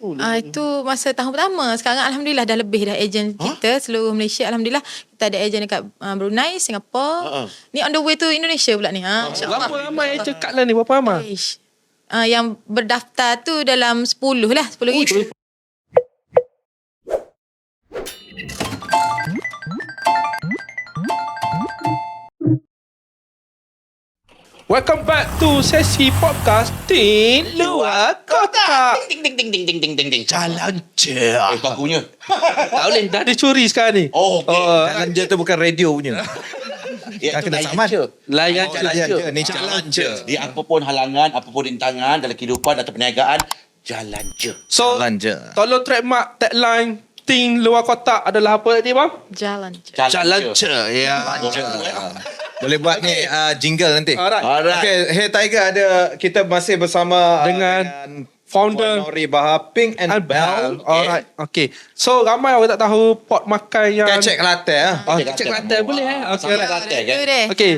Itu masa tahun pertama. Sekarang Alhamdulillah dah lebih dah ejen kita seluruh Malaysia. Alhamdulillah kita ada ejen dekat Brunei, Singapura. Ni on the way to Indonesia pula ni. InsyaAllah. Berapa ramai ejen kat lah ni? Berapa ramai? Yang berdaftar tu dalam 10 lah. 10,000. Welcome back to sesi podcast di luar kota. Ding ding ding ding ding ding ding ding. Jalan je. Kau punya. Tak boleh, dah dicuri sekarang ni. Oh, okey. Jalan je tu bukan radio punya. Ya, kena layan saman. je. Layan Jalan je. Ni Jalan je. Di apapun halangan, apapun rintangan dalam kehidupan atau perniagaan, jalan je. So, Jalan je. tolong trademark tagline Ting luar kotak adalah apa tadi bang? Jalan je. Jalan je. Ya. Boleh buat ni jingle nanti. Alright. Okay, Hey Tiger ada, kita masih bersama Dengan founder Puan Nori Bahar, Pink and Bell. Alright. Okay. So ramai orang tak tahu pot makan yang Kecek latte Kecek Kelantan boleh Okay, Sama alright. Kelantan Itu kan? deh. Okay.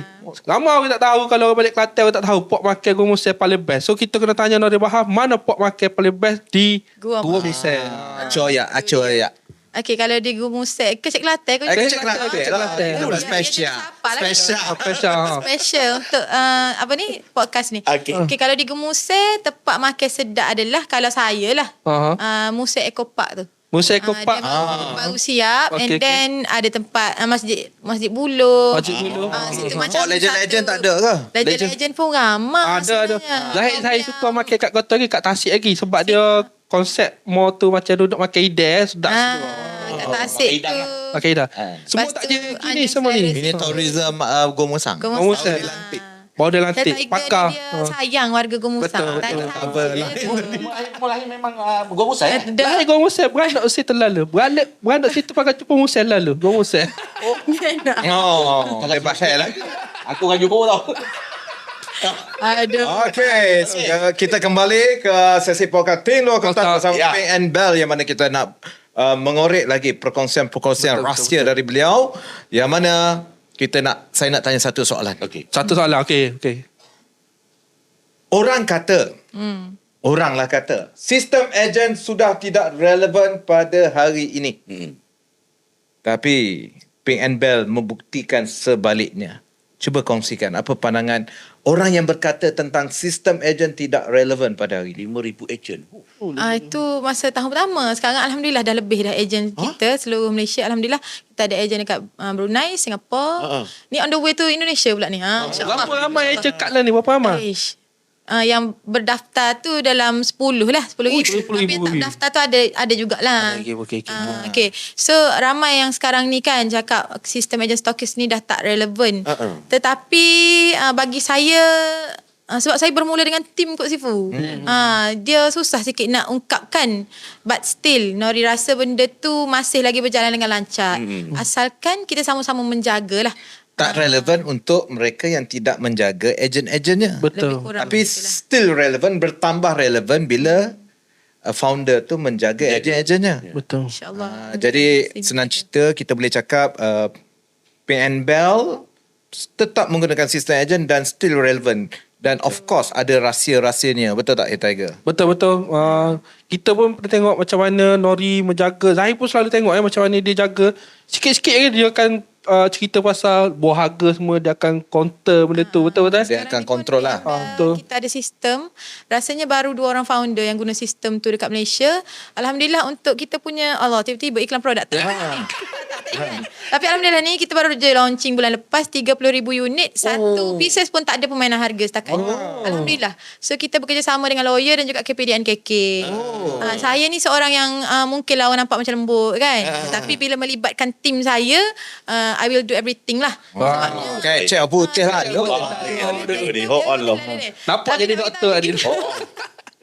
Ramai orang tak tahu. Kalau orang balik Kelantan orang tak tahu pot makan Gua Musel paling best. So kita kena tanya Nori Bahar, mana pot makan paling best di Gua Musel? Acur ya. Okey, kalau di Gua Musek, Kecek Kelantan. Kecek Kelantan. Special. Special untuk apa ni podcast ni. Okey. Okey, kalau di Gemusek tempat makan sedap adalah kalau saya lah. Musek Eco Park tu. Musel Dia kopak. baru siap. Okey, And then ada tempat Masjid Buluh. Masjid Buluh. Situ macam Legend-legend satu- tak ada ke? Legend pun ramai Ada. sebenarnya. Zahid saya suka makan kat kota ni, kat Tasik lagi. Sebab dia konsep mall tu macam duduk makan idea. Sedap semua. Kat Tasik Makan tu. Okay dah. Semua Lepas tak tu jadi gini ada semua ni. selera Ini tourism Gomusang. Gomusang. Bawah lantik. Tiger Pakar. dia sayang warga Gomusang. Betul. Apa lah. Mulai memang gua musai. Dah gua musel beranak situ lalu. Beranak situ pakai cuba musel lalu. Gua musel. Oh, bebas lah. Aku akan jumpa tau. Aduh. Okay, kita kembali ke sesi podcast Ting Luar Kota bersama Ya. Pink and Bell, yang mana kita nak mengorek lagi perkongsian rahsia dari beliau, yang mana saya nak tanya satu soalan. Okey. Satu soalan. Okay. Orang kata, oranglah kata, sistem ejen sudah tidak relevan pada hari ini. Tapi Pink and Bell membuktikan sebaliknya. Cuba kongsikan apa pandangan orang yang berkata tentang sistem ejen tidak relevan pada hari ini. 5,000 ejen. Itu masa tahun pertama. Sekarang Alhamdulillah dah lebih dah ejen kita seluruh Malaysia. Alhamdulillah kita ada ejen dekat Brunei, Singapura. Ni on the way to Indonesia pula ni. InsyaAllah. Berapa ramai ejen kat lah ni? Berapa ramai? Yang berdaftar tu dalam 10 lah. 10,000. 10,000 Tapi tak daftar tu ada jugalah. Okay. Okay. So ramai yang sekarang ni kan cakap sistem ejen stokis ni dah tak relevan. Tetapi bagi saya sebab saya bermula dengan tim Kok Sifu. Dia susah sikit nak ungkapkan. But still Nori rasa benda tu masih lagi berjalan dengan lancar. Asalkan kita sama-sama menjagalah. Tak relevan untuk mereka yang tidak menjaga ejen-ejennya. Betul. Lebih kurang Tapi begitulah. still relevan, bertambah relevan bila founder tu menjaga ejen-ejennya. Betul. InsyaAllah. Jadi senang cerita kita boleh cakap Pink and Bell tetap menggunakan sistem ejen dan still relevant. Dan of course ada rahsia-rahsianya. Betul tak, Tiger? Betul. Kita pun pernah tengok macam mana Nori menjaga. Zahir pun selalu tengok macam mana dia jaga. Sikit-sikit dia akan cerita pasal buah harga semua. Dia akan counter benda tu. Betul? Dia akan kontrol lah. Betul. Kita ada sistem. Rasanya baru 2 orang founder yang guna sistem tu dekat Malaysia. Alhamdulillah untuk kita punya tiba-tiba iklan produk tak iklan. Tapi Alhamdulillah ni kita baru je launching bulan lepas 30,000 unit. Satu pieces pun tak ada permainan harga setakat ni. Alhamdulillah. So kita bekerjasama dengan lawyer dan juga KPDN KK. Saya ni seorang yang mungkin lah orang nampak macam lembut kan. Tapi bila melibatkan tim saya, I will do everything lah. Sebabnya Okay, cek putih lah. Allah. Nampak jadi doktor tadi.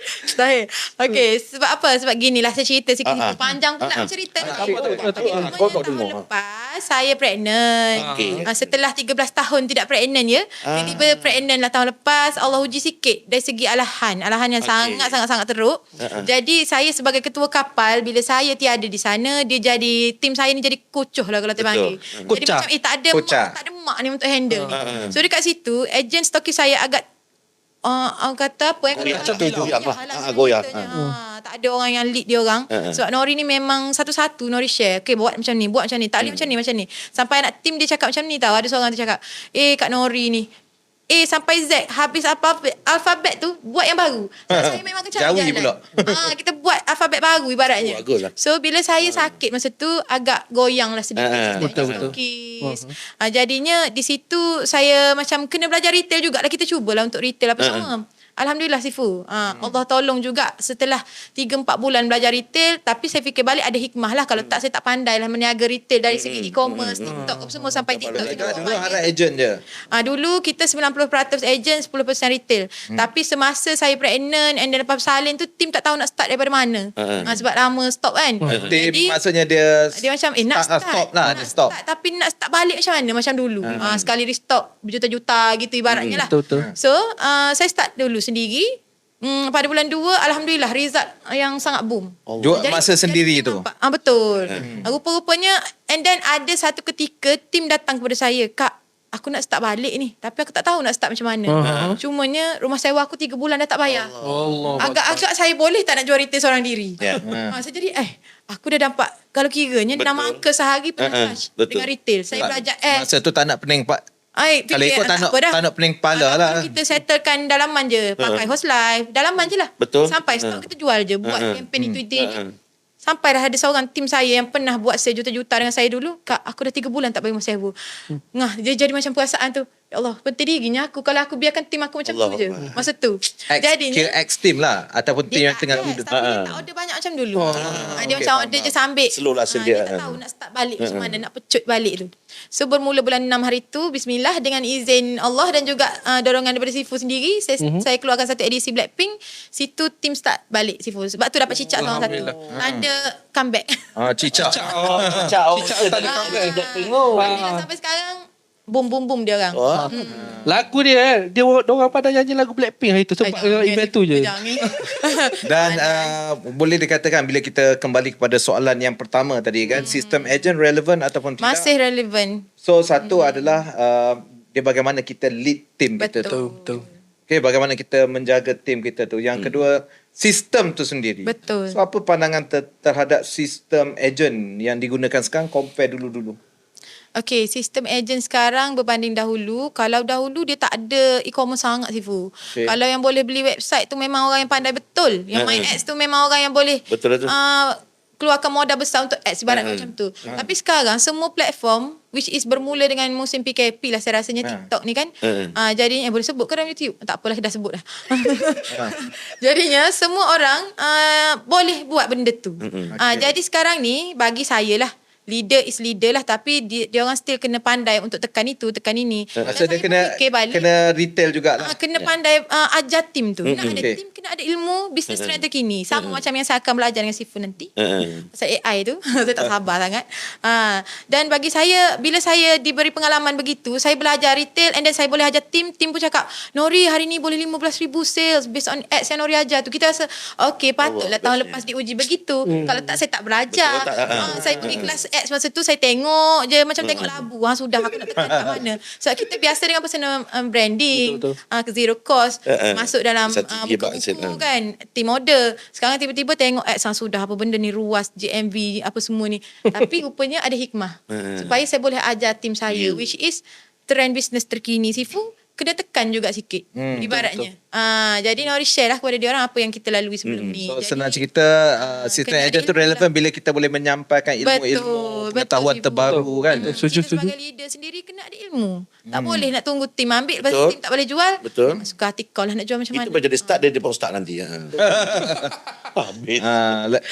Mustahil. Okay, sebab apa? Sebab ginilah saya cerita sikit. Panjang pula cerita ni. Tahun lepas saya pregnant. Setelah 13 tahun tidak pregnant ya. Tiba-tiba pregnant lah tahun lepas. Allah uji sikit dari segi alahan. Alahan yang sangat-sangat teruk. Jadi saya sebagai ketua kapal, bila saya tiada di sana, dia jadi, tim saya ni jadi kucuh lah kalau terpanggil. Jadi macam tak ada mak ni untuk handle ni. So dekat situ, ejen stokis saya agak orang kata apa Goyah. Tak ada orang yang lead dia orang. Sebab Nori ni memang satu-satu Nori share. Okay, buat macam ni, tak boleh macam ni. Sampai anak tim dia cakap macam ni tau. Ada seorang tu cakap, Kak Nori ni A sampai Z habis alfabet tu buat yang baru. Saya memang kecil Jauhi jalan. pula. Kita buat alfabet baru ibaratnya. Baguslah. So bila saya sakit masa tu agak goyang lah sedikit. Betul. Jadinya di situ saya macam kena belajar retail jugalah. Kita cubalah untuk retail apa semua. Alhamdulillah Sifu. Allah tolong juga setelah 3-4 bulan belajar retail. Tapi saya fikir balik ada hikmah lah. Kalau tak saya tak pandai lah meniaga retail dari segi e-commerce, TikTok apa semua sampai TikTok. Dulu harap ejen je. Dulu kita 90% agent, 10% retail. Tapi semasa saya pregnant and then lepas salin tu tim tak tahu nak start daripada mana. Sebab lama stop kan. Tim maksudnya dia macam nak start. Stop lah, dia stop. Start, tapi nak start balik macam mana macam dulu. Sekali restock berjuta-juta gitu ibaratnya lah. Betul. So saya start dulu sendiri. Pada bulan 2 alhamdulillah result yang sangat boom. Jual masa sendiri tu. Betul. Rupa-rupanya and then ada satu ketika tim datang kepada saya, Kak, aku nak start balik ni. Tapi aku tak tahu nak start macam mana. Cumanya rumah sewa aku 3 bulan dah tak bayar. Agak-agak saya boleh tak nak jual retail seorang diri. Saya jadi aku dah dapat kalau kiranya 6 angka sehari pernah charge dengan retail. Saya belajar Masa tu tak nak pening kalau ikut tak nak pening kepala lah. Kita settlekan dalaman je. Pakai host live. Dalaman je lah. Betul. Sampai stok kita jual je. Buat campaign itu ni. Sampai dah ada seorang tim saya yang pernah buat sejuta-juta dengan saya dulu. Kak, aku dah 3 bulan tak bayar rumah sewa. Dia jadi macam perasaan tu. Ya Allah, penting dirinya aku. Kalau aku biarkan tim aku macam tu je. Masa tu. Kira X-team lah. Ataupun tim yang tengah duduk. Tapi dia tak order banyak macam dulu. Dia macam order je sambil. Slow lah Dia tak tahu nak start balik macam mana. Nak pecut balik tu. So bermula bulan 6 hari tu, bismillah, dengan izin Allah dan juga dorongan daripada Sifu sendiri, saya keluarkan satu edisi Blackpink. Situ tim start balik Sifu. Sebab tu dapat cicak seorang satu. Tanda comeback. Cicak. Cicak tadi kau tengok. Sampai sekarang boom dia orang. Lagu dia orang pada nyanyi lagu Blackpink hari tu sebab event tu je. Dan boleh dikatakan bila kita kembali kepada soalan yang pertama tadi kan, sistem agent relevan ataupun tidak? Masih relevan. So satu adalah dia bagaimana kita lead team kita tu. Betul. Okay, bagaimana kita menjaga tim kita tu. Yang kedua, sistem tu sendiri. Betul. So apa pandangan terhadap sistem agent yang digunakan sekarang compare dulu-dulu? Okay, sistem agent sekarang berbanding dahulu. Kalau dahulu dia tak ada e-commerce sangat Sifu. Okay. Kalau yang boleh beli website tu memang orang yang pandai betul. Yang main ads tu memang orang yang boleh keluarkan modal besar untuk ads ibarat macam tu. Tapi sekarang semua platform which is bermula dengan musim PKP lah saya rasanya TikTok ni kan. Jadinya boleh sebut ke dalam YouTube? Tak apalah, dah sebut dah. Jadinya semua orang boleh buat benda tu. Jadi sekarang ni bagi saya lah, leader is leader lah, tapi dia orang still kena pandai untuk tekan itu, tekan ini. Maksud dia kena retail jugalah. Kena pandai ajar tim tu. Nak ada tim, kena ada ilmu bisnes trend terkini. Sama macam yang saya akan belajar dengan Sifu nanti. Pasal AI tu. Saya tak sabar sangat. Dan bagi saya, bila saya diberi pengalaman begitu, saya belajar retail and then saya boleh ajar tim. Tim pun cakap, Nori hari ni boleh 15,000 sales based on ads yang Nori ajar tu. Kita rasa, okay, patutlah tahun lepas diuji begitu. Kalau tak, saya tak belajar. Saya pergi kelas ads masa tu saya tengok je macam tengok labu. Sudah aku nak tekan kat mana. Sebab kita biasa dengan personal branding, ke zero cost, masuk dalam buku-buku kan, team order. Sekarang tiba-tiba tengok ads, sudah apa benda ni, ruas GMV apa semua ni. Tapi rupanya ada hikmah supaya saya boleh ajar tim saya which is trend business terkini. Sifu kena tekan juga sikit ibaratnya. Jadi Nori share lah kepada dia orang apa yang kita lalui sebelum ni. So jadi, senang cerita sistem agent tu relevan bila kita boleh menyampaikan ilmu-ilmu, pengetahuan terbaru kan. Kita sebagai leader sendiri kena ada ilmu. Tak boleh nak tunggu tim ambil lepas tu tim tak boleh jual. Suka hati kau lah nak jual macam mana. Itu menjadi start dia pun start nanti.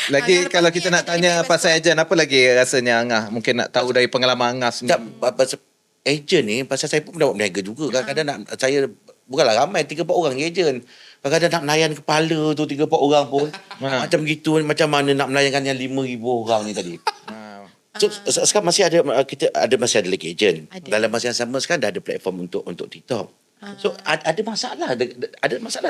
Lagi kalau kita nak tanya pasal agent, apa lagi rasanya Angah mungkin nak tahu dari pengalaman Angah sendiri? Agent ni pasal saya pun dapat berniaga juga. Kadang-kadang nak saya bukanlah ramai 3-4 orang agent. Kadang-kadang nak melayan kepala tu 3-4 orang pun. Macam begitu, macam mana nak melayankan yang 5,000 orang ni tadi. So sekarang masih ada lagi agent. Dalam masa yang sama sekarang dah ada platform untuk TikTok. So ada masalah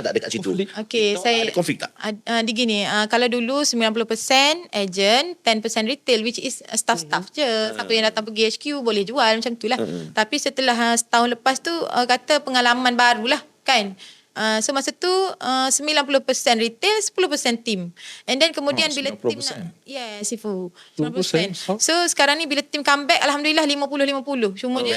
tak dekat situ? Okey, saya ada konflik tak? Di gini, kalau dulu 90% agent, 10% retail which is staff je. Siapa yang datang pergi HQ boleh jual macam tu lah. Tapi setelah setahun lepas tu kata pengalaman barulah kan. So masa tu 90% retail, 10% team. And then kemudian bila team 90%. Sifu. 90%. 90%. So sekarang ni bila team comeback, alhamdulillah 50-50. Cumanya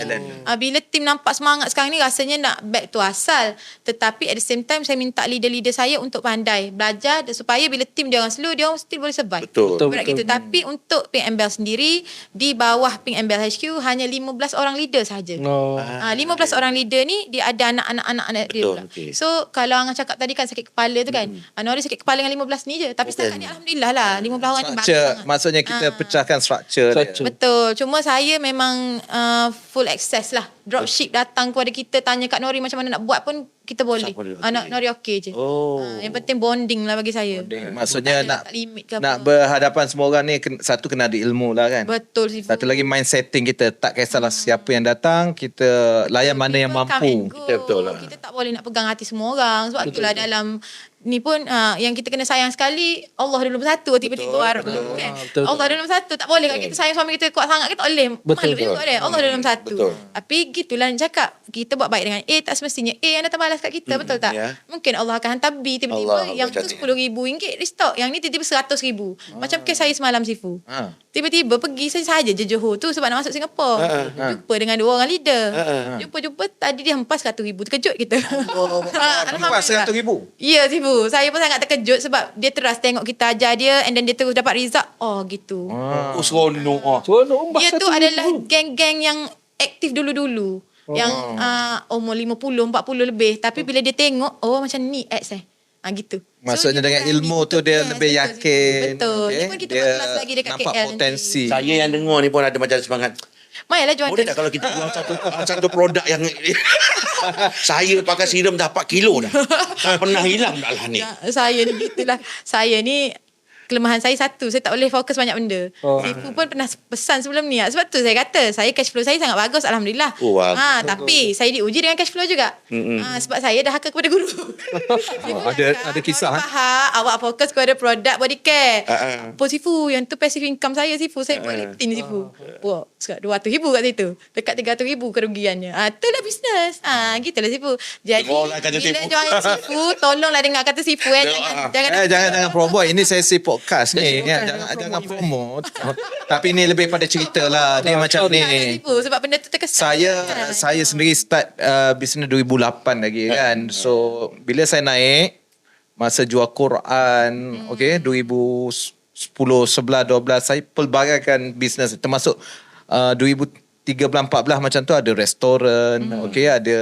bila team nampak semangat sekarang ni, rasanya nak back to asal. Tetapi at the same time saya minta leader-leader saya untuk pandai belajar supaya bila team dia orang slow, dia orang still boleh survive. Betul. Berat gitu. Tapi untuk Pink and Bell sendiri, di bawah Pink and Bell HQ hanya 15 orang leader sahaja. 15 orang leader ni dia ada anak-anak dia Betul, pula. okey. So kalau Angah cakap tadi kan sakit kepala tu kan. Nori sakit kepala dengan 15 ni je. Tapi setakat ni alhamdulillah lah 15 orang ni bagus Structure, sangat. maksudnya kita pecahkan structure dia. Betul. Cuma saya memang full access lah. Dropship datang kepada kita, tanya Kak Nori macam mana nak buat pun kita boleh. Siapa dia? Nak Nori okey je. Yang penting bonding lah bagi saya. Maksudnya Tak ada nak tak limit ke nak apa. berhadapan semua orang ni satu kena ada ilmu lah kan. Betul Sifu. Satu lagi mind setting kita, tak kisahlah siapa yang datang, kita layan mana yang People come mampu. and go. Kita betul lah. Kita tak boleh nak pegang hati semua orang. Sebab itulah dalam ni pun yang kita kena sayang sekali, Allah ada nombor satu tiba-tiba Arab kan. Betul. Allah ada nombor satu. Tak boleh kalau kita sayang suami kita kuat sangat, kita tak boleh. Betul. Malu juga dia. Allah ada nombor satu. Betul. Tapi gitulah nak cakap. Kita buat baik dengan A, tak semestinya A yang datang balas kat kita. Betul tak? ya. Mungkin Allah akan hantar B tiba-tiba. Allah, Yang tu macam ni. RM10,000 restock. Yang ni tiba-tiba RM100,000. Macam kes saya semalam Sifu. Tiba-tiba pergi saya saja je Johor tu sebab nak masuk Singapura. Jumpa dengan 2 orang leader. Jumpa Tadi dia hempas RM100,000. Terkejut kita. Lepas RM100,000. Ya Sifu. Saya pun sangat terkejut sebab dia terus tengok kita ajar dia and then dia terus dapat result. Oh gitu. Seronok. Dia tu adalah geng-geng yang aktif dulu-dulu. Yang umur 50-40 lebih. Tapi bila dia tengok, macam ni ads gitu. Maksudnya dia dengan berani ilmu tu ikut dia test, lebih betul, yakin. Betul. okey? Ni pun kita buat kelas lagi dekat nampak KL nanti. potensi. Saya yang dengar ni pun ada macam semangat. Mayalah jual. Boleh tak kalau kita jual satu produk yang saya pakai serum dah 4 kilo dah. Tak pernah hilang dah lah ni. Saya ni gitulah. Saya ni kelemahan saya satu, saya tak boleh fokus banyak benda. Sifu pun pernah pesan sebelum ni. Sebab tu saya kata, saya cash flow saya sangat bagus alhamdulillah. Tapi saya diuji dengan cash flow juga. Sebab saya dah haka kepada guru. Ada kisah, Faham, awak fokus kepada produk body care. Apa Sifu, yang tu passive income saya Sifu. Saya buat LinkedIn Sifu. Wah, sekat RM200,000 kat situ. Dekat RM300,000 kerugiannya. Itulah bisnes. Gitulah Sifu. Jadi Dengarlah kata bila Sifu. join Sifu, tolonglah dengar kata Sifu. Jangan promote. Ini sesi podcast ni. Jangan promote. Tapi ni lebih pada cerita lah. Ni macam ni. Sifu, sebab benda tu terkesan. Saya sendiri start bisnes 2008 lagi kan. So bila saya naik masa jual Quran, 2010, 11, 12 saya pelbagaikan bisnes termasuk 2013-14 macam tu ada restoran, ada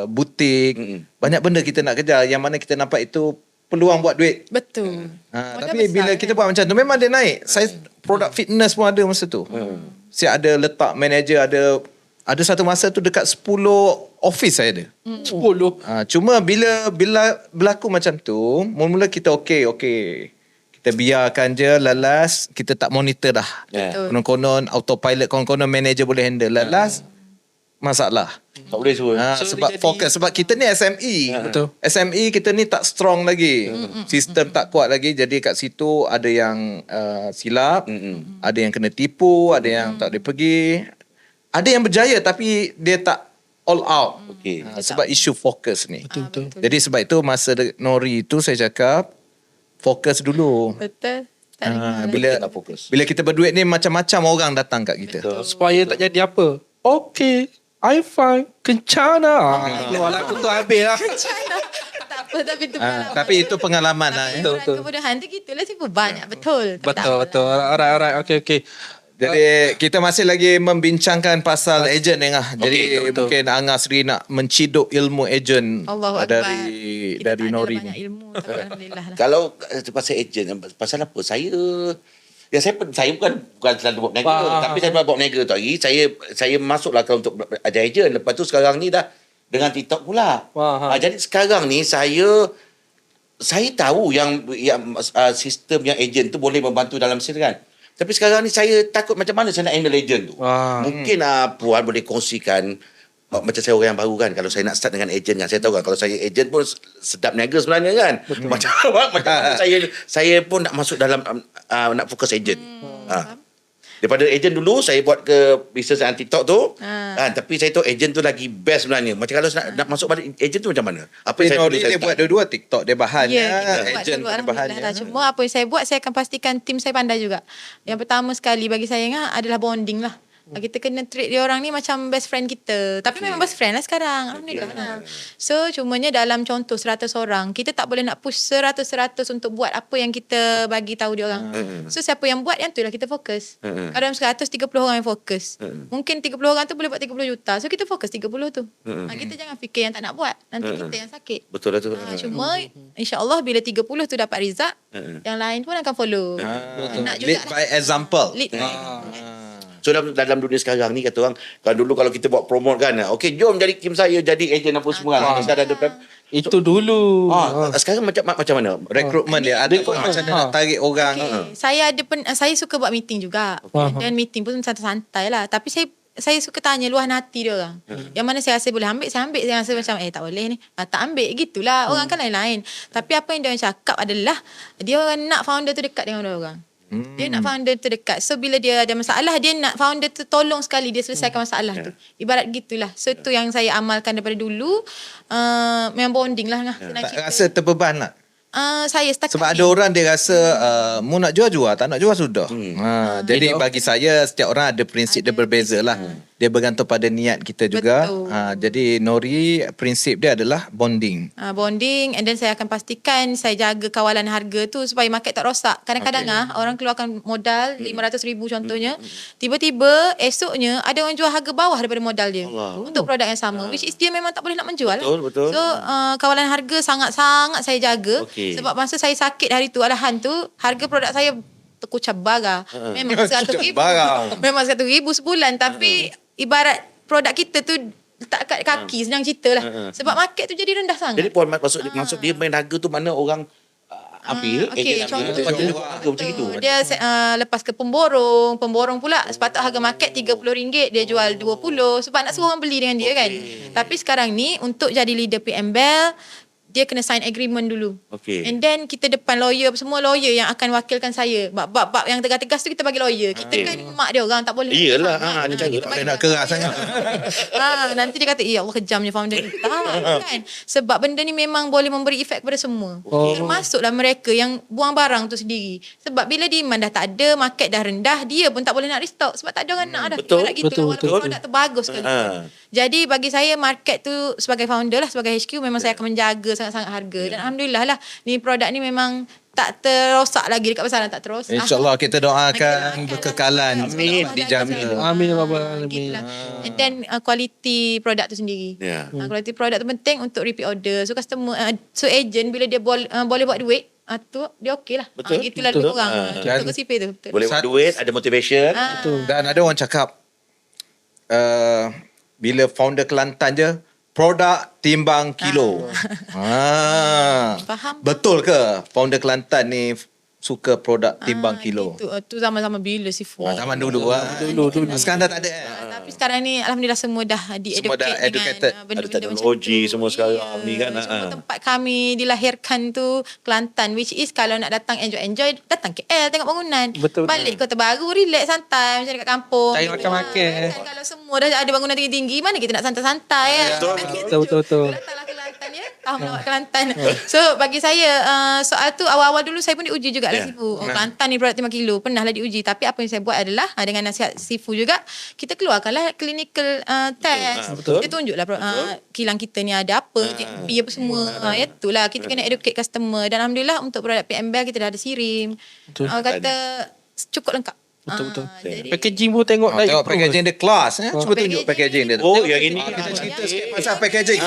butik. Banyak benda kita nak kejar yang mana kita nampak itu peluang buat duit. Betul. Tapi bila kita buat macam tu memang dia naik. Saya produk fitness pun ada masa tu. Saya ada letak manager, ada satu masa tu dekat 10 office saya ada. 10. Cuma bila berlaku macam tu, mula-mula kita okey. Kita biarkan je lalas, kita tak monitor dah. Konon-konon autopilot, konon-konon manager boleh handle. Lalas masalah. Tak boleh suruh. Sebab fokus. Sebab kita ni SME. Betul. SME kita ni tak strong lagi. Sistem tak kuat lagi. Jadi kat situ ada yang silap. Ada yang kena tipu. Ada yang tak boleh pergi. Ada yang berjaya tapi dia tak all out. Sebab isu fokus ni. Betul. Jadi sebab itu masa Nori tu saya cakap fokus dulu. Betul. Bila kita berduit ni macam-macam orang datang kat kita. Supaya tak jadi apa. Okay, I fine. Kencana. Keluar lagu tu habis lah. Tak apa, tapi itu pengalaman. Tapi itu pengalaman lah. Betul. Kemudahan tu gitulah Sifu. Banyak betul. Betul. Alright. Okay. Jadi kita masih lagi membincangkan pasal ejen ni lah. Jadi betul. mungkin Angah Sri nak menciduk ilmu ejen dari Nori banyak ni. ilmu. Tapi alhamdulillah lah. Kalau pasal ejen, pasal apa? Saya bukan selalu buat berniaga. Tapi saya buat berniaga tu hari. Saya masuklah untuk ajar ejen. Lepas tu sekarang ni dah dengan TikTok pula. Jadi sekarang ni saya tahu yang sistem yang ejen tu boleh membantu dalam sales kan. Tapi sekarang ni saya takut macam mana saya nak handle agent tu. Mungkin Puan boleh kongsikan macam saya orang yang baru kan. Kalau saya nak start dengan agent kan. Saya tahu kan kalau saya agent pun sedap niaga sebenarnya kan. Macam mana saya pun nak masuk dalam nak fokus agent. Daripada ejen dulu saya buat ke bisnes dengan TikTok tu. Tapi saya tahu ejen tu lagi best sebenarnya. Macam kalau nak masuk balik ejen tu macam mana? Apa yang Nori dia buat dua-dua, TikTok dia bahannya, Ya, kita buat agent dulu, dia Alhamdulillah bahannya. lah. Cuma apa yang saya buat, saya akan pastikan tim saya pandai juga. Yang pertama sekali bagi saya adalah bonding lah. Kita kena treat dia orang ni macam best friend kita. Tapi memang best friend lah sekarang. Alhamdulillah lah. So cumanya dalam contoh 100 orang, kita tak boleh nak push 100% untuk buat apa yang kita bagi tahu dia orang. So siapa yang buat, yang tu lah kita fokus. Kalau dalam 100, 30 orang yang fokus. Mungkin 30 orang tu boleh buat 30 juta. So kita fokus 30 tu. Kita jangan fikir yang tak nak buat. Nanti kita yang sakit. Betul lah tu. Cuma insyaAllah bila 30 tu dapat result, yang lain pun akan follow. Nak Lead juga by example. lead. So dalam dunia sekarang ni kata orang, kalau kita buat promote kan, okey jom jadi tim saya, jadi ejen apa semua kan. Sekarang ada Itu dulu. sekarang macam mana? Rekrutmen dia ada pun macam mana nak tarik orang. Saya saya suka buat meeting juga. Dan meeting pun santai-santai lah. Tapi saya suka tanya luahan hati dia orang. Yang mana saya rasa boleh ambil, saya ambil. Saya rasa macam tak boleh ni. Tak ambil, gitulah. Orang kan lain-lain. Tapi apa yang dia orang cakap adalah dia orang nak founder tu dekat dengan dia orang. Dia nak founder tu dekat. So bila dia ada masalah, dia nak founder tu tolong sekali dia selesaikan masalah tu. Ibarat gitulah. So tu yang saya amalkan daripada dulu. Memang bonding lah. Tak rasa terbeban tak? Saya setakat Sebab ni. ada orang dia rasa mu nak jual-jual, tak nak jual sudah. Jadi bagi saya setiap orang ada prinsip dia berbeza lah. Dia bergantung pada niat kita juga. Jadi Nori prinsip dia adalah bonding. Bonding, and then saya akan pastikan saya jaga kawalan harga tu supaya market tak rosak. Kadang-kadang orang keluarkan modal 500,000 contohnya, tiba-tiba esoknya ada orang jual harga bawah daripada modal dia untuk produk yang sama, which is dia memang tak boleh nak menjual. Betul. So kawalan harga sangat-sangat saya jaga. Sebab masa saya sakit hari tu, alahan tu, harga produk saya terkucap bara. Memang 100,000. Memang 100,000 sebulan, tapi ibarat produk kita tu letak kat kaki, senang cerita lah. Sebab market tu jadi rendah sangat. Jadi puan maksud dia main harga tu mana orang ambil, okey, ejen ambil, contoh. lepas dia buat harga macam itu. Dia lepas ke pemborong pula sepatut harga market RM30, dia jual 20 sebab nak suruh orang beli dengan dia kan. Tapi sekarang ni untuk jadi leader PMBell, dia kena sign agreement dulu. And then kita depan lawyer, semua lawyer yang akan wakilkan saya. Bab-bab yang tegas-tegas tu kita bagi lawyer. Kita kan mak dia orang, tak boleh. Iyalah, ada cara. Tak boleh nak keras sangat. Nanti dia kata, ya Allah kejamnya founder ni. Tak kan. Sebab benda ni memang boleh memberi efek kepada semua. Termasuklah mereka yang buang barang tu sendiri. Sebab bila demand dah tak ada, market dah rendah, dia pun tak boleh nak restock. Sebab tak ada orang nak dah. Betul. Produk tu bagus sekali. Jadi bagi saya market tu sebagai founder lah, sebagai HQ memang saya akan menjaga sangat-sangat harga. Dan Alhamdulillah lah, ni produk ni memang tak terosak lagi dekat pasaran, tak terus. InsyaAllah kita doakan berkekalan. Amin. Dijamin. Amin ya Rabbal Alamin. And then quality produk tu sendiri. Quality produk tu penting untuk repeat order. So customer, so agent bila dia boleh buat duit, tu dia okey lah. Betul. Itulah duit orang. Untuk kesipir tu. Betul. Boleh buat duit, ada motivation. Dan ada orang cakap bila founder Kelantan je, produk timbang kilo. Faham. Betul ke founder Kelantan ni suka produk timbang kilo? Tu zaman-zaman bila si Ford. Zaman dulu. Dulu. Sekarang dah tak ada. Tapi sekarang ni alhamdulillah semua dah Semua dah educated. dengan benda-benda Ada teknologi semua sekarang ni kan. Semua tempat kami dilahirkan tu Kelantan, which is kalau nak datang enjoy datang KL tengok bangunan. Betul. Balik Kota Baru relax santai macam dekat kampung. Cari makan-makan. Kan, kalau semua dah ada bangunan tinggi-tinggi, mana kita nak santai-santai kan. Betul. Datanglah Kelantan ya. Tahu melawat Kelantan. So bagi saya soal tu awal-awal dulu saya pun diuji juga lah Sifu. Kelantan ni produk 5 kilo. Pernah lah diuji. Tapi apa yang saya buat adalah dengan nasihat Sifu juga, kita keluarkanlah clinical test. Kita tunjuklah kilang kita ni ada apa, JP apa semua. Itulah kita kena educate customer. Dan alhamdulillah untuk produk PMBell kita dah ada sirim. Kata cukup lengkap. Betul. Jadi Packaging pun tengok naik. Tengok packaging dia kelas. Cuba tunjuk packaging dia. Oh, yang ini. Kita cerita sikit pasal packaging.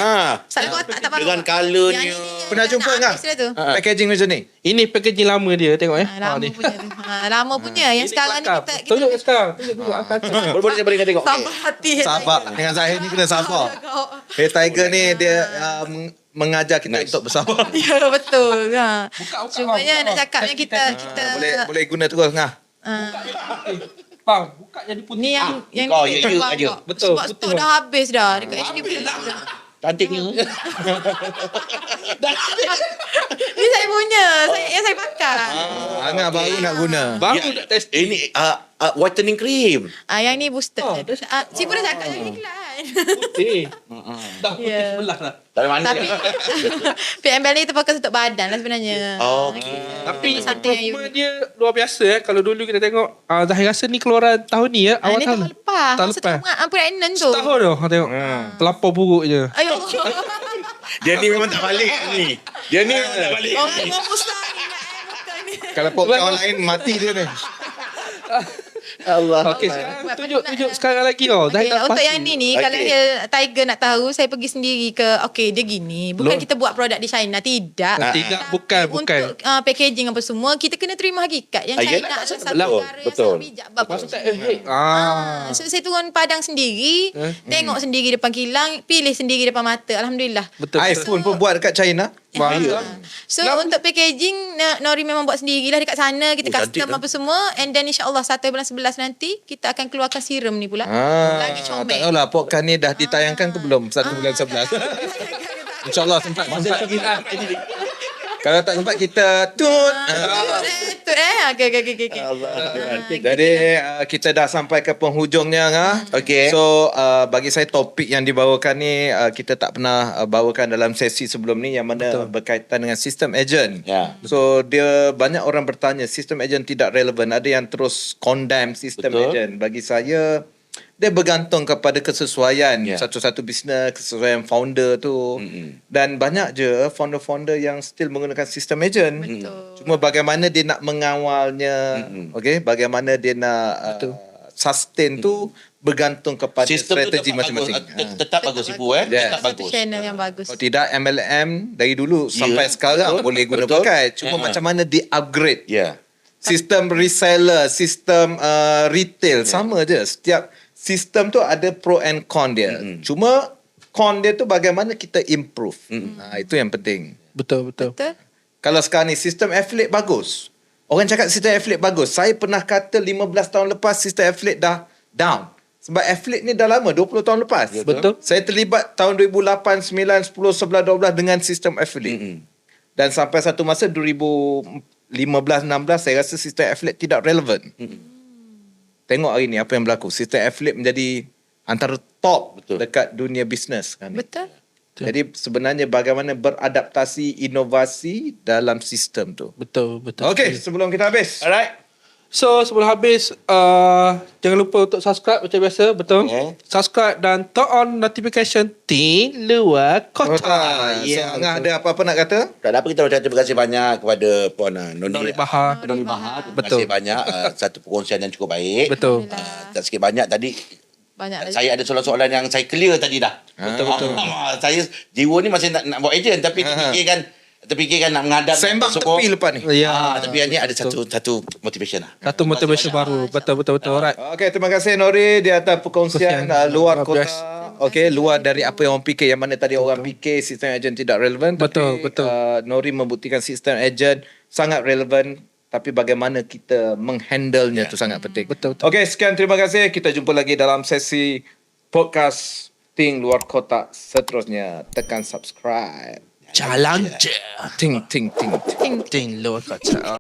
Satu kotak tak Dengan colournya. Pernah jumpa tak? Packaging macam ni? Ini packaging lama dia, tengok Lama punya tu. Lama punya. Yang sekarang ni kita tunjuk sekarang. Tunjuk angkat. Boleh saya tengok. sabar hati. Sabar. Dengan Zahir ni kena sabar. Hey Tiger ni dia mengajar kita untuk bersabar. Ya betul. Cumanya nak cakapnya kita Boleh guna terus ngah. Bang, buka jadi putih. ni yang Kau, ni ya, keluar aja. kau. Betul, Sebab betul. stok dah habis dah dekat HQ. Cantiknya. Ni saya punya. Yang saya pakai. Angah baru nak guna. Baru nak test. Ini whitening cream. Yang ni booster. Oh, Cipu dah cakap dalam iklan. Putih. Dah putih Ya. sebelah lah. Dari mana? Tapi PMBL ni kita fokus untuk badan lah sebenarnya. Okey. Tapi Satu yang improvement dia luar biasa Kalau dulu kita tengok Zahir rasa ni keluaran tahun ni awal Ni tahun. tahun lepas. Tahun Masa lepas. tu pregnant tu. Setahun tu aku tengok. Terlampau buruk je. Ayo. Dia ni memang tak balik ni. Dia ni memang tak balik. Ngomong muslah ni nak bukan ni. Kalau podcast orang lain mati dia ni. Allah. Okey, sekarang tunjuk sekarang lagi kau. Okay, Zahir tak untuk pasti. yang ni Okey. kalau Tiger nak tahu, saya pergi sendiri ke, okey dia gini. Bukan kita buat produk di China, tidak. Tidak, Tapi bukan. Untuk packaging apa semua, kita kena terima hakikat. Yang China yelah, adalah satu betul, negara yang betul. sangat bijak. Bab Maksud So saya turun padang sendiri, tengok sendiri depan kilang, pilih sendiri depan mata. Alhamdulillah. betul. iPhone pun buat dekat China. So untuk packaging Nori memang buat sendirilah dekat sana. Kita cantik custom lah. apa semua. And then insyaAllah 1 bulan 11 nanti kita akan keluarkan serum ni pula. Lagi Tak comel. tahulah podcast ni dah ditayangkan ke belum 1 bulan 11. InsyaAllah sempat. Kalau tak sempat kita tut. Okay. Jadi kita dah sampai ke penghujungnya Okey. So bagi saya topik yang dibawakan ni kita tak pernah bawakan dalam sesi sebelum ni yang mana berkaitan dengan sistem agent. Ya. So dia banyak orang bertanya sistem agent tidak relevan, ada yang terus condemn sistem Betul. agent. Bagi saya dia bergantung kepada kesesuaian Ya. satu-satu bisnes, kesesuaian founder tu. Dan banyak je founder-founder yang still menggunakan sistem agent. Betul. Cuma bagaimana dia nak mengawalnya, okey, bagaimana dia nak sustain tu bergantung kepada Sistem tu strategi tetap masing-masing. bagus. Tetap bagus Ibu Yes. Tetap Satu bagus. channel yang bagus. Kalau tidak MLM dari dulu sampai Ya, sekarang betul, boleh guna betul. pakai. Cuma macam mana di-upgrade. Ya. Sistem reseller, sistem retail sama je. Setiap sistem tu ada pro and con dia. Cuma con dia tu bagaimana kita improve. Itu yang penting. Betul. Betul. Kalau sekarang ni sistem affiliate bagus. Orang cakap sistem affiliate bagus. Saya pernah kata 15 tahun lepas sistem affiliate dah down. Sebab affiliate ni dah lama, 20 tahun lepas. Betul. Saya terlibat tahun 2008, 9, 10, 11, 12 dengan sistem affiliate. Dan sampai satu masa 2015, 16 saya rasa sistem affiliate tidak relevan. Tengok hari ni apa yang berlaku. Sistem affiliate menjadi antara top Betul. dekat dunia bisnes kan. Betul. Jadi sebenarnya bagaimana beradaptasi inovasi dalam sistem tu. Betul. Okey, sebelum kita habis. Alright. So sebelum habis jangan lupa untuk subscribe macam biasa, betul? Okay. Subscribe dan turn on notification Ting Luar Kota. Ya, Angah ada apa-apa nak kata? Tak ada apa, kita ucapkan terima kasih banyak kepada Puan Noni. Nori Bahar. Terima Betul. kasih banyak satu perkongsian yang cukup baik. Betul. Tak sikit banyak tadi Banyak lagi. saya ada soalan-soalan yang saya clear tadi dah. Betul. Saya jiwa ni masih nak buat ejen tapi terfikirkan nak menghadap Sembang sokong. tepi lepas ni. Ya. Tapi yang ni ada satu motivation lah. Satu motivation baru. Betul. Alright. Okey, terima kasih Nori di atas perkongsian luar Luar kota. biasa. Okey, luar dari apa yang orang fikir. Yang mana tadi orang fikir sistem ejen tidak relevan. Betul. Nori membuktikan sistem ejen sangat relevan. Tapi bagaimana kita menghandlenya tu sangat penting. Betul. Okey, sekian terima kasih. Kita jumpa lagi dalam sesi podcast Ting Luar Kotak seterusnya. Tekan subscribe. Jalan je. Ting. Ting Luar Kota.